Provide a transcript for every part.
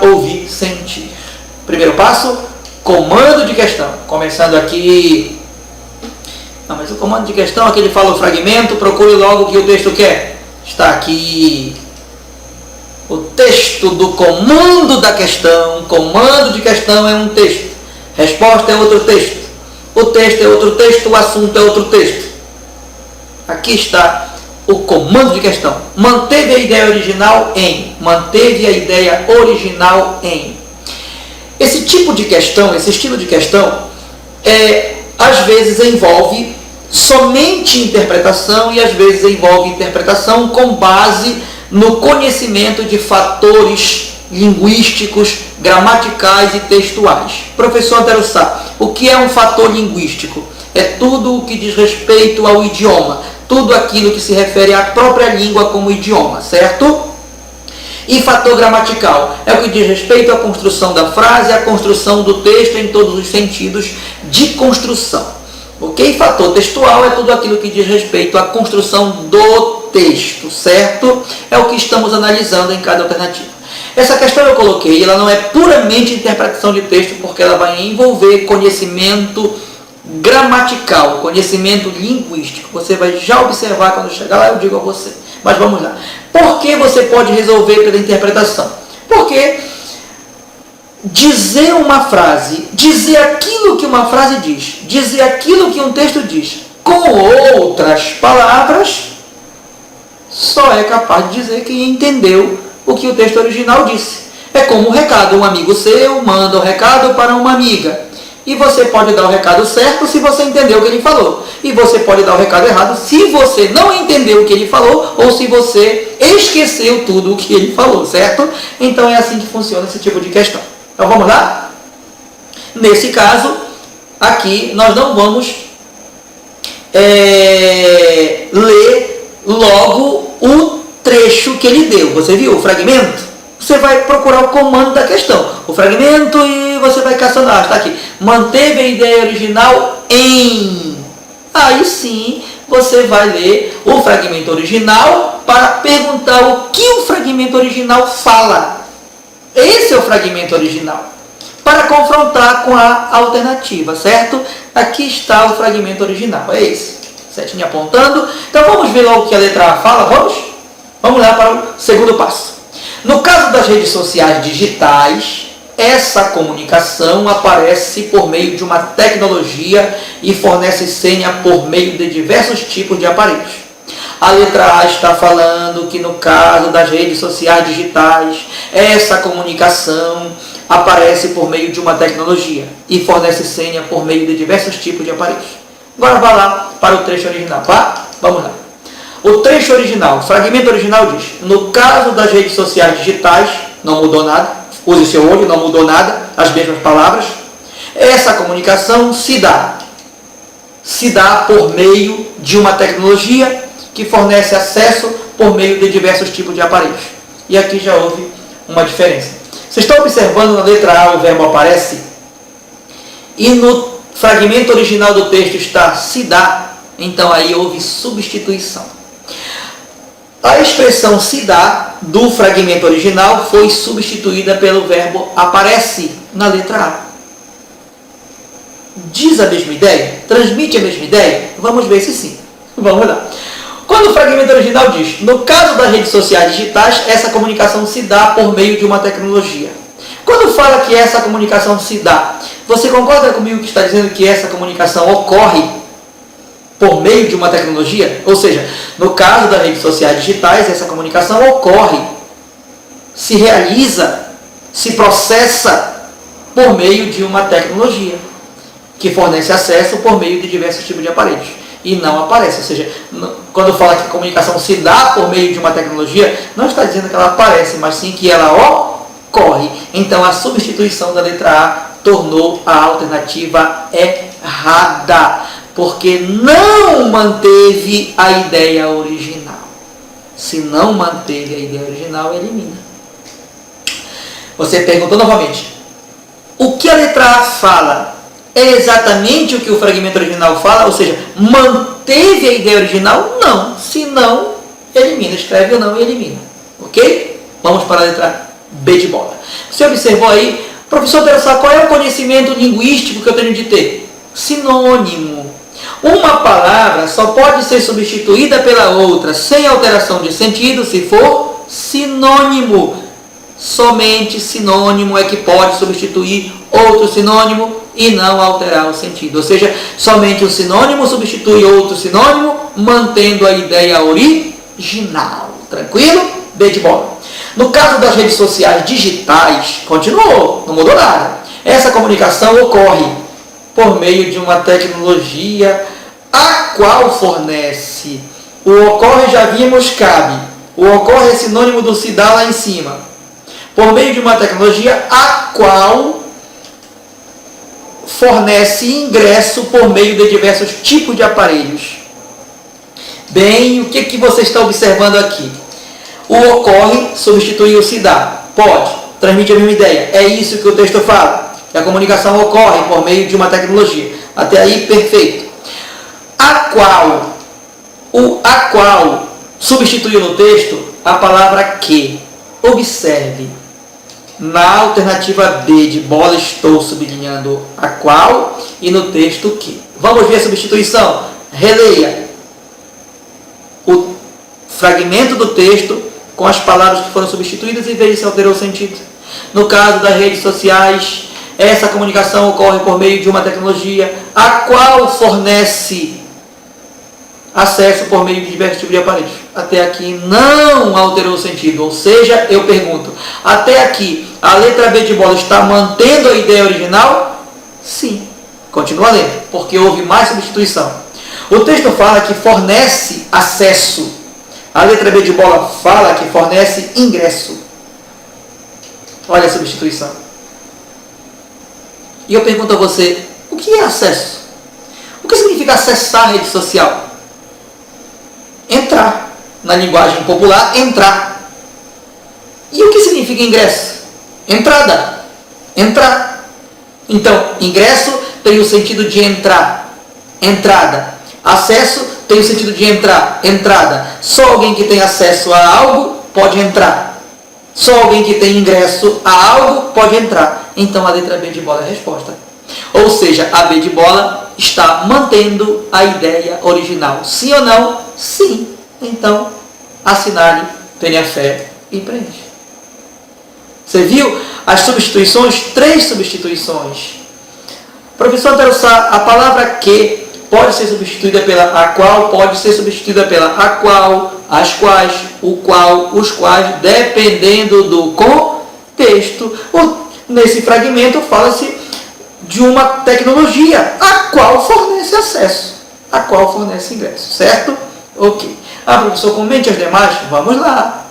ouvir, sentir. Primeiro passo, comando de questão. Começando aqui. Não, mas o comando de questão, aqui ele fala o fragmento, procure logo o que o texto quer. Está aqui. O texto do comando da questão. Comando de questão é um texto. Resposta é outro texto. O texto é outro texto, o assunto é outro texto. Aqui está o comando de questão. Manteve a ideia original em. Manteve a ideia original em. Esse tipo de questão, esse estilo de questão, às vezes envolve somente interpretação e às vezes envolve interpretação com base no conhecimento de fatores linguísticos, gramaticais e textuais. Professor Antero Sá, o que é um fator linguístico? É tudo o que diz respeito ao idioma, tudo aquilo que se refere à própria língua como idioma, certo? E fator gramatical é o que diz respeito à construção da frase, à construção do texto em todos os sentidos de construção. Ok? Fator textual é tudo aquilo que diz respeito à construção do texto, certo? É o que estamos analisando em cada alternativa. Essa questão eu coloquei, ela não é puramente interpretação de texto, porque ela vai envolver conhecimento gramatical, conhecimento linguístico. Você vai já observar quando chegar lá, eu digo a você. Mas vamos lá. Por que você pode resolver pela interpretação? Porque dizer uma frase, dizer aquilo que uma frase diz, dizer aquilo que um texto diz, com outras palavras, só é capaz de dizer quem entendeu o que o texto original disse. É como um recado. Um amigo seu manda um recado para uma amiga. E você pode dar o recado certo se você entendeu o que ele falou. E você pode dar o recado errado se você não entendeu o que ele falou ou se você esqueceu tudo o que ele falou, certo? Então é assim que funciona esse tipo de questão. Então vamos lá? Nesse caso, aqui nós não vamos ler logo o trecho que ele deu. Você viu o fragmento? Você vai procurar o comando da questão, o fragmento, e você vai caçando. Está aqui. Manteve a ideia original em. Aí sim, você vai ler o fragmento original para perguntar o que o fragmento original fala. Esse é o fragmento original. Para confrontar com a alternativa, certo? Aqui está o fragmento original. É esse. Setinha apontando. Então vamos ver logo o que a letra A fala. Vamos? Vamos lá para o segundo passo. No caso das redes sociais digitais, essa comunicação aparece por meio de uma tecnologia e fornece senha por meio de diversos tipos de aparelhos. A letra A está falando que no caso das redes sociais digitais, essa comunicação aparece por meio de uma tecnologia e fornece senha por meio de diversos tipos de aparelhos. Agora vá lá para o trecho original, tá? Vamos lá. O trecho original, o fragmento original diz: no caso das redes sociais digitais, não mudou nada, use seu olho, não mudou nada, as mesmas palavras, essa comunicação se dá por meio de uma tecnologia que fornece acesso por meio de diversos tipos de aparelhos. E aqui já houve uma diferença. Vocês estão observando na letra A o verbo aparece? E no fragmento original do texto está se dá, então aí houve substituição. A expressão se dá do fragmento original foi substituída pelo verbo aparece na letra A. Diz a mesma ideia? Transmite a mesma ideia? Vamos ver se sim. Vamos lá. Quando o fragmento original diz: no caso das redes sociais digitais, essa comunicação se dá por meio de uma tecnologia. Quando fala que essa comunicação se dá, você concorda comigo que está dizendo que essa comunicação ocorre por meio de uma tecnologia? Ou seja, no caso das redes sociais digitais, essa comunicação ocorre, se realiza, se processa por meio de uma tecnologia que fornece acesso por meio de diversos tipos de aparelhos. E não aparece. Ou seja, quando fala que a comunicação se dá por meio de uma tecnologia, não está dizendo que ela aparece, mas sim que ela ocorre. Então a substituição da letra A tornou a alternativa errada, porque não manteve a ideia original. Se não manteve a ideia original, elimina. Você perguntou novamente: o que a letra A fala é exatamente o que o fragmento original fala? Ou seja, manteve a ideia original? Não. Se não, elimina. Escreve o não e elimina. Ok? Vamos para a letra B de bola. Você observou aí, professor Terça, qual é o conhecimento linguístico que eu tenho de ter? Sinônimo. Uma palavra só pode ser substituída pela outra sem alteração de sentido se for sinônimo. Somente sinônimo é que pode substituir outro sinônimo e não alterar o sentido. Ou seja, somente um sinônimo substitui outro sinônimo, mantendo a ideia original. Tranquilo? B de bola. No caso das redes sociais digitais, continuou, não mudou nada. Essa comunicação ocorre por meio de uma tecnologia a qual fornece. O ocorre já vimos cabe. O ocorre é sinônimo do se dá lá em cima. Por meio de uma tecnologia a qual fornece ingresso por meio de diversos tipos de aparelhos. Bem, o que você está observando aqui? O ocorre substitui o se dá. Pode, transmite a mesma ideia. É isso que o texto fala. Que a comunicação ocorre por meio de uma tecnologia. Até aí, perfeito. A qual substituiu no texto a palavra que. Observe. Na alternativa B de bola estou sublinhando a qual e no texto que. Vamos ver a substituição. Releia o fragmento do texto com as palavras que foram substituídas e veja se alterou o sentido. No caso das redes sociais, essa comunicação ocorre por meio de uma tecnologia a qual fornece acesso por meio de diversos tipos de aparelhos. Até aqui não alterou o sentido. Ou seja, eu pergunto, até aqui a letra B de bola está mantendo a ideia original? Sim. Continua lendo, porque houve mais substituição. O texto fala que fornece acesso. A letra B de bola fala que fornece ingresso. Olha a substituição. E eu pergunto a você, o que é acesso? O que significa acessar a rede social? Entrar. Na linguagem popular, entrar. E o que significa ingresso? Entrada. Entrar. Então, ingresso tem o sentido de entrar. Entrada. Acesso tem o sentido de entrar. Entrada. Só alguém que tem acesso a algo pode entrar. Só alguém que tem ingresso a algo pode entrar. Então, a letra B de bola é a resposta. Ou seja, a B de bola está mantendo a ideia original. Sim ou não? Sim. Então, assinale, tenha fé e preencha. Você viu as substituições? 3 substituições. Professor Tarussá, a palavra que pode ser substituída pela a qual, pode ser substituída pela a qual, as quais, o qual, os quais, dependendo do contexto. Nesse fragmento fala-se de uma tecnologia a qual fornece acesso, a qual fornece ingresso, certo? Ok. Professor, comente as demais? Vamos lá.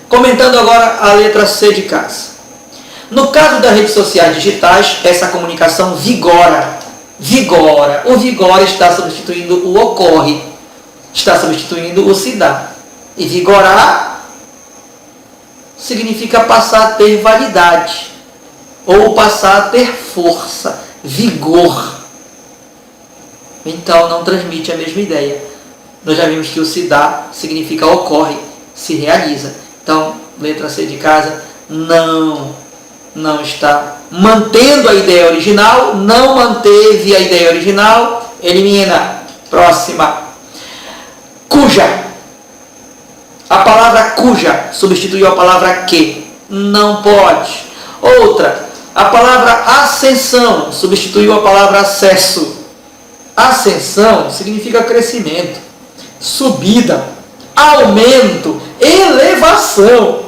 Comentando agora a letra C de casa. No caso das redes sociais digitais, essa comunicação vigora. Vigora. O vigora está substituindo o ocorre. Está substituindo o se dá. E vigorar significa passar a ter validade. Ou passar a ter força. Vigor. Então não transmite a mesma ideia. Nós já vimos que o se dá significa ocorre, se realiza. Então, letra C de casa, não está mantendo a ideia original, não manteve a ideia original, elimina. Próxima. Cuja. A palavra cuja substituiu a palavra que. Não pode. Outra. A palavra ascensão substituiu a palavra acesso. Ascensão significa crescimento, subida, aumento, elevação.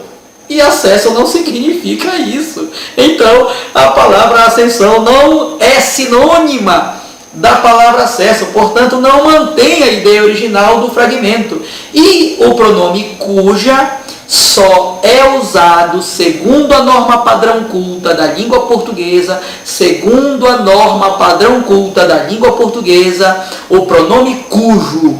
E acesso não significa isso. Então, a palavra ascensão não é sinônima da palavra acesso. Portanto, não mantém a ideia original do fragmento. E o pronome cuja só é usado segundo a norma padrão culta da língua portuguesa. Segundo a norma padrão culta da língua portuguesa, o pronome cujo,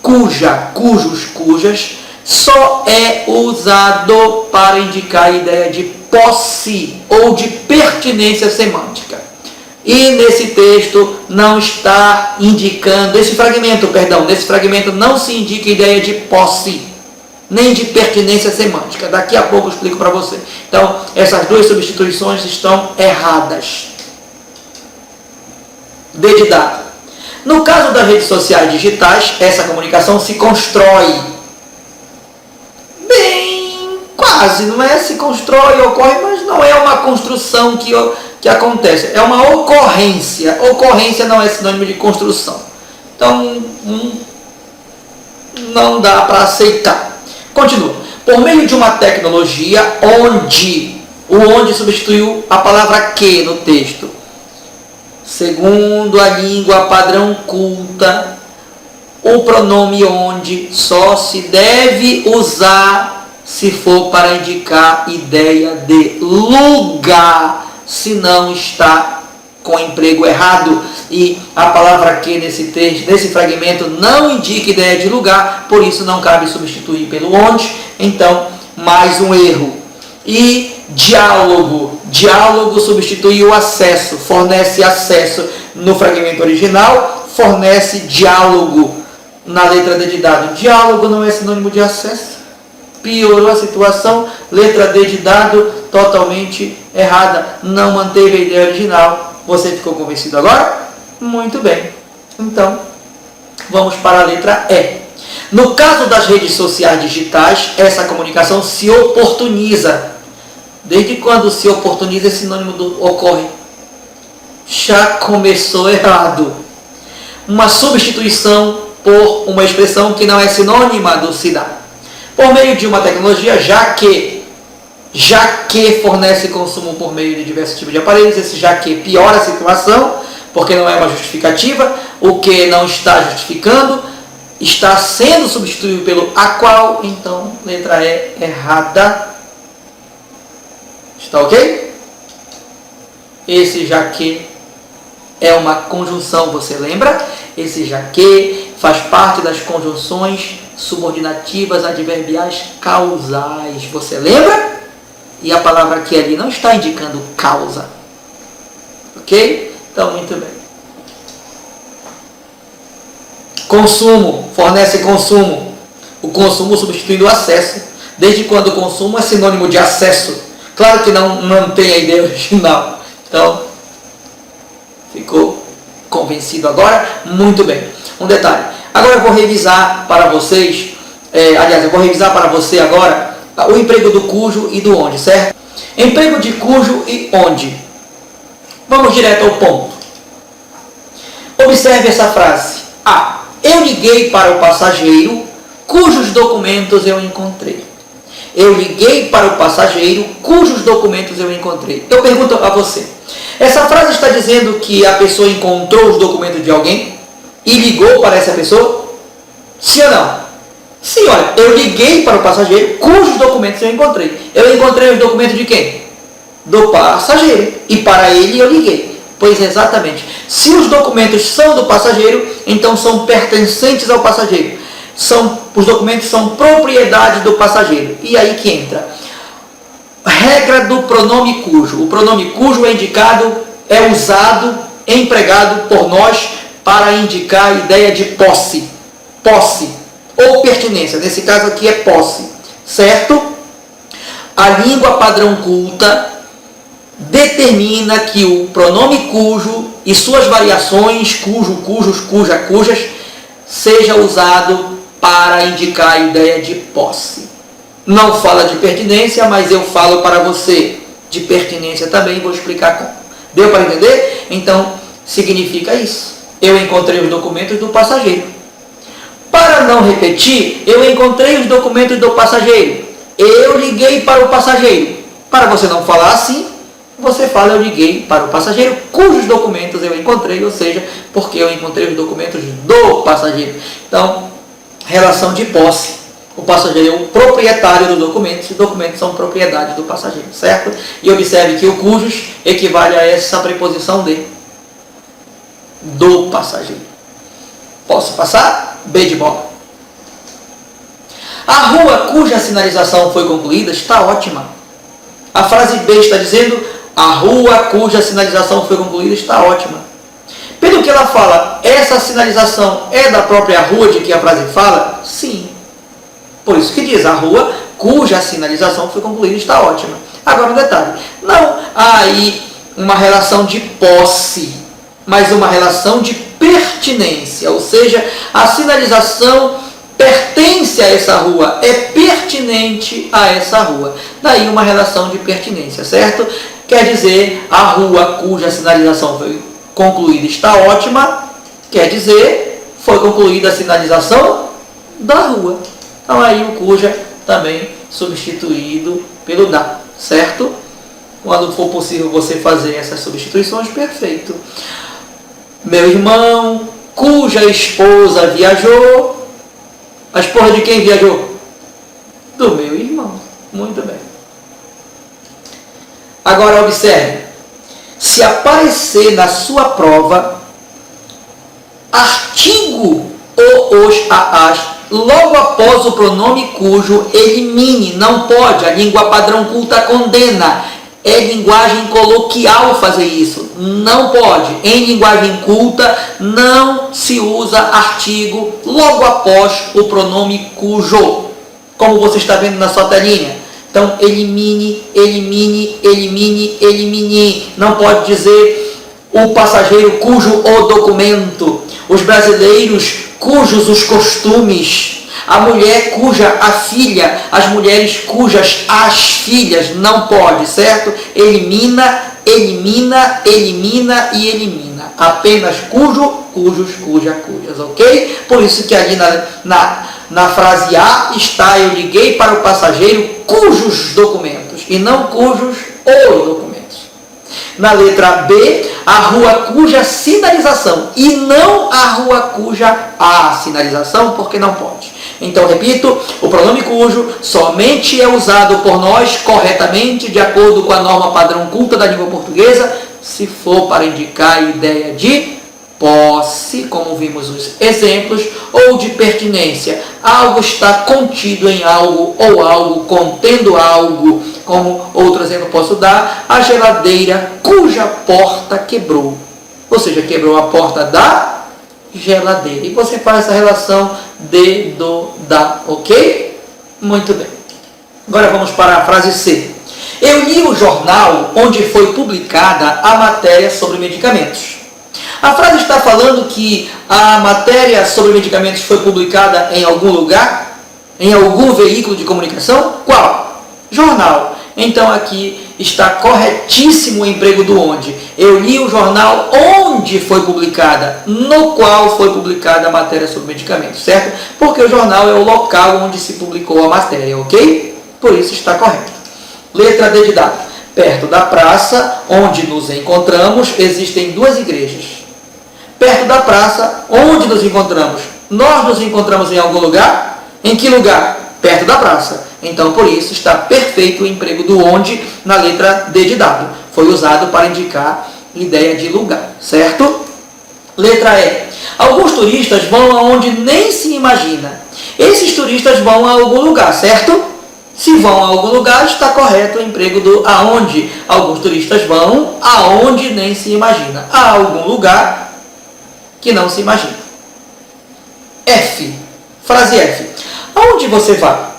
cuja, cujos, cujas, só é usado para indicar a ideia de posse ou de pertinência semântica. E nesse texto não está indicando, nesse fragmento não se indica a ideia de posse. nem de pertinência semântica. Daqui a pouco eu explico para você. Então, essas duas substituições estão erradas. D de dado. No caso das redes sociais digitais, essa comunicação se constrói. Bem, quase, não é se constrói, ocorre, mas não é uma construção que acontece. É uma ocorrência. Ocorrência não é sinônimo de construção. Então, não dá para aceitar. Continua. Por meio de uma tecnologia onde, o onde substituiu a palavra que no texto. Segundo a língua padrão culta, o pronome onde só se deve usar se for para indicar ideia de lugar, se não está com emprego errado. E a palavra que nesse texto, nesse fragmento, não indica ideia de lugar, por isso não cabe substituir pelo onde. Então, mais um erro. E diálogo. Diálogo substitui o acesso, fornece acesso no fragmento original, fornece diálogo na letra D de dado. Diálogo não é sinônimo de acesso. Piorou a situação, letra D de dado totalmente errada, não manteve a ideia original. Você ficou convencido agora? Muito bem. Então, vamos para a letra E. No caso das redes sociais digitais, essa comunicação se oportuniza. Desde quando se oportuniza é sinônimo do ocorre? Já começou errado. Uma substituição por uma expressão que não é sinônima do se dá. Por meio de uma tecnologia, já que fornece consumo por meio de diversos tipos de aparelhos, esse já que piora a situação, porque não é uma justificativa, o que não está justificando, está sendo substituído pelo a qual, então, letra E errada. Está ok? Esse já que é uma conjunção, você lembra? Esse já que faz parte das conjunções subordinativas adverbiais causais. Você lembra? E a palavra que ali não está indicando causa. Ok? Então, muito bem. Consumo. Fornece consumo. O consumo substituindo o acesso. Desde quando o consumo é sinônimo de acesso? Claro que não mantém a ideia original. Então, ficou convencido agora? Muito bem. Um detalhe. Agora eu vou revisar para vocês, eu vou revisar para você agora o emprego do cujo e do onde, certo? Emprego de cujo e onde. Vamos direto ao ponto. Observe essa frase. A. Eu liguei para o passageiro cujos documentos eu encontrei. Eu liguei para o passageiro cujos documentos eu encontrei. Eu pergunto a você. Essa frase está dizendo que a pessoa encontrou os documentos de alguém e ligou para essa pessoa? Sim ou não? Sim, olha, eu liguei para o passageiro cujos documentos eu encontrei. Eu encontrei os documentos de quem? Do passageiro. E para ele eu liguei. Pois exatamente. Se os documentos são do passageiro, então são pertencentes ao passageiro. Os documentos são propriedade do passageiro. E aí que entra. Regra do pronome cujo. O pronome cujo é usado, empregado por nós para indicar a ideia de posse. Posse ou pertinência. Nesse caso aqui é posse. Certo? A língua padrão culta determina que o pronome cujo e suas variações, cujo, cujos, cuja, cujas, seja usado para indicar a ideia de posse. Não fala de pertinência, mas eu falo para você de pertinência também, vou explicar como. Deu para entender? Então, significa isso. Eu encontrei os documentos do passageiro. Para não repetir, eu encontrei os documentos do passageiro. Eu liguei para o passageiro. Para você não falar assim, você fala eu liguei para o passageiro cujos documentos eu encontrei, ou seja, porque eu encontrei os documentos do passageiro. Então, relação de posse. O passageiro é o proprietário dos documentos, os documentos são propriedade do passageiro, certo? E observe que o cujos equivale a essa preposição de do passageiro. Posso passar? B de bola. A rua cuja sinalização foi concluída está ótima. A frase B está dizendo a rua cuja sinalização foi concluída está ótima. Pelo que ela fala, essa sinalização é da própria rua de que a frase fala? Sim. Por isso que diz, a rua cuja sinalização foi concluída está ótima. Agora um detalhe, não há aí uma relação de posse, mas uma relação de pertinência, ou seja, a sinalização pertence a essa rua, é pertinente a essa rua. Daí uma relação de pertinência, certo? Quer dizer, a rua cuja sinalização foi concluída está ótima, quer dizer, foi concluída a sinalização da rua. Então aí o cuja também substituído pelo da, certo? Quando for possível você fazer essas substituições, perfeito. Meu irmão, cuja esposa viajou. A esposa de quem viajou? Do meu irmão. Muito bem. Agora observe. Se aparecer na sua prova artigo ou os aás logo após o pronome cujo, elimine. Não pode. A língua padrão culta condena. É linguagem coloquial fazer isso. Não pode. Em linguagem culta, não se usa artigo logo após o pronome cujo. Como você está vendo na sua telinha. Então, elimine, elimine, elimine, elimine. Não pode dizer o passageiro cujo o documento. Os brasileiros cujos os costumes. A mulher cuja a filha, as mulheres cujas as filhas, não pode, certo? Elimina, elimina, elimina e elimina. Apenas cujo, cujos, cuja, cujas, ok? Por isso que ali na frase A está, eu liguei para o passageiro cujos documentos, e não cujos os documentos. Na letra B, a rua cuja sinalização, e não a rua cuja a sinalização, porque não pode. Então, repito, o pronome cujo somente é usado por nós corretamente, de acordo com a norma padrão culta da língua portuguesa, se for para indicar a ideia de posse, como vimos os exemplos, ou de pertinência. Algo está contido em algo, ou algo contendo algo. Como outro exemplo posso dar, a geladeira cuja porta quebrou. Ou seja, quebrou a porta da geladeira. E você faz essa relação de, do, da, ok? Muito bem. Agora vamos para a frase C. Eu li o jornal onde foi publicada a matéria sobre medicamentos. A frase está falando que a matéria sobre medicamentos foi publicada em algum lugar? Em algum veículo de comunicação? Qual? Jornal. Então aqui está corretíssimo o emprego do onde. Eu li o jornal onde foi publicada, no qual foi publicada a matéria sobre medicamentos, certo? Porque o jornal é o local onde se publicou a matéria, ok? Por isso está correto. Letra D de dado. Perto da praça onde nos encontramos, existem duas igrejas. Perto da praça onde nos encontramos, nós nos encontramos em algum lugar? Em que lugar? Perto da praça. Então, por isso, está perfeito o emprego do onde na letra D de dado. Foi usado para indicar ideia de lugar, certo? Letra E. Alguns turistas vão aonde nem se imagina. Esses turistas vão a algum lugar, certo? Se vão a algum lugar, está correto o emprego do aonde. Alguns turistas vão aonde nem se imagina. A algum lugar que não se imagina. F. Frase F. Aonde você vai?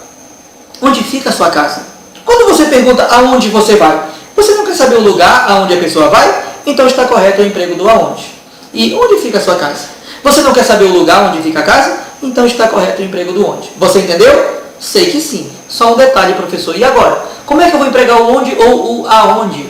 Onde fica a sua casa? Quando você pergunta aonde você vai, você não quer saber o lugar aonde a pessoa vai? Então está correto o emprego do aonde. E onde fica a sua casa? Você não quer saber o lugar onde fica a casa? Então está correto o emprego do onde. Você entendeu? Sei que sim. Só um detalhe, professor. E agora? Como é que eu vou empregar o onde ou o aonde?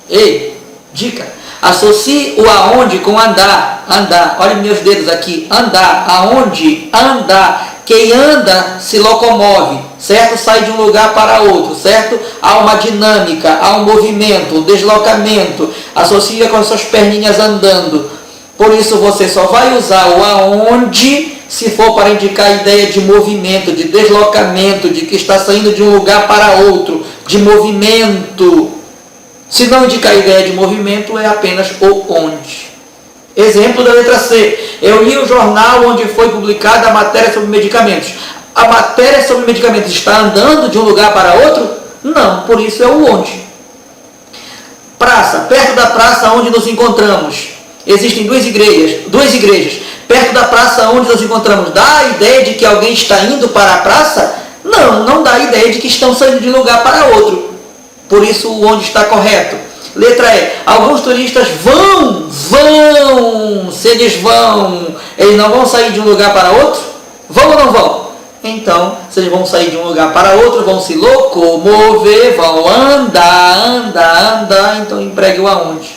Ei, dica. Associe o aonde com andar. Andar. Olha meus dedos aqui. Andar. Aonde? Andar. Quem anda se locomove, certo? Sai de um lugar para outro, certo? Há uma dinâmica, há um movimento, um deslocamento. Associa com as suas perninhas andando. Por isso você só vai usar o aonde se for para indicar a ideia de movimento, de deslocamento, de que está saindo de um lugar para outro, de movimento. Se não indicar a ideia de movimento, é apenas o onde. Exemplo da letra C. Eu li o jornal onde foi publicada a matéria sobre medicamentos. A matéria sobre medicamentos está andando de um lugar para outro? Não, por isso é o onde. Praça. Perto da praça onde nos encontramos. Existem duas igrejas. Perto da praça onde nos encontramos. Dá a ideia de que alguém está indo para a praça? Não dá a ideia de que estão saindo de um lugar para outro. Por isso, onde está correto? Letra E. Alguns turistas vão, se eles vão, eles não vão sair de um lugar para outro? Vão ou não vão? Então, se eles vão sair de um lugar para outro, vão se locomover, vão andar, então empregue o aonde.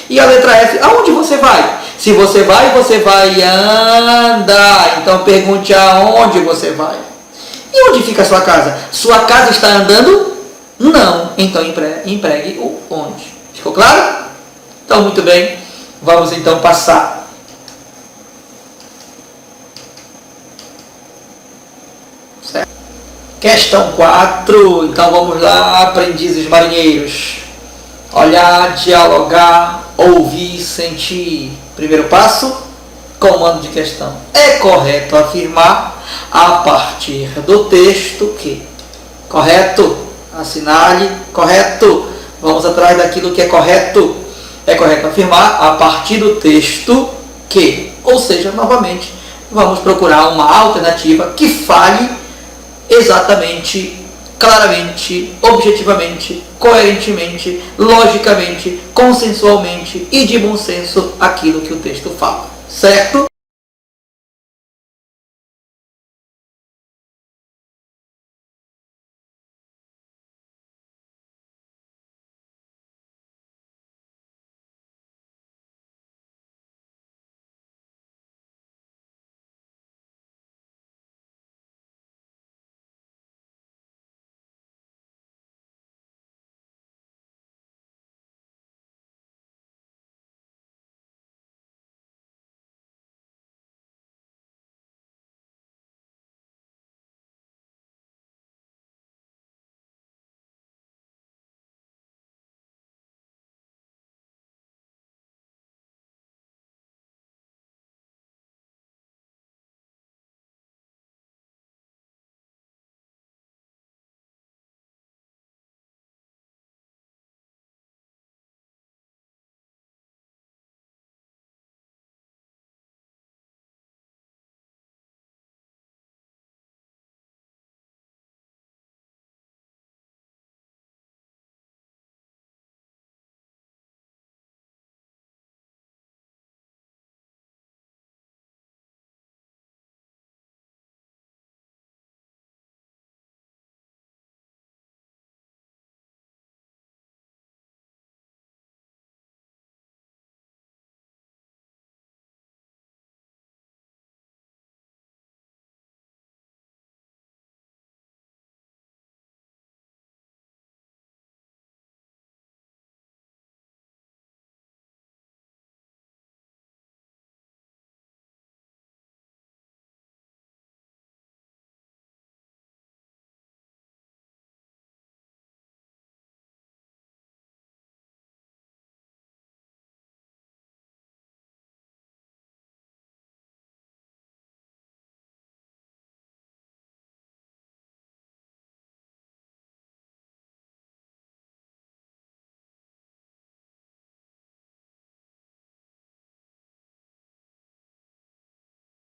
E a letra F, aonde você vai? Se você vai andar. Então pergunte aonde você vai. E onde fica a sua casa? Sua casa está andando? Não. Então empregue o onde. Ficou claro? Então, muito bem. Vamos então passar. Certo? Questão 4. Então vamos lá, aprendizes marinheiros. Olhar, dialogar, ouvir, sentir. Primeiro passo, comando de questão. É correto afirmar a partir do texto que? Correto? Assinale. Correto? Vamos atrás daquilo que é correto. É correto afirmar a partir do texto que? Ou seja, novamente, vamos procurar uma alternativa que fale exatamente, claramente, objetivamente, coerentemente, logicamente, consensualmente e de bom senso aquilo que o texto fala. Certo?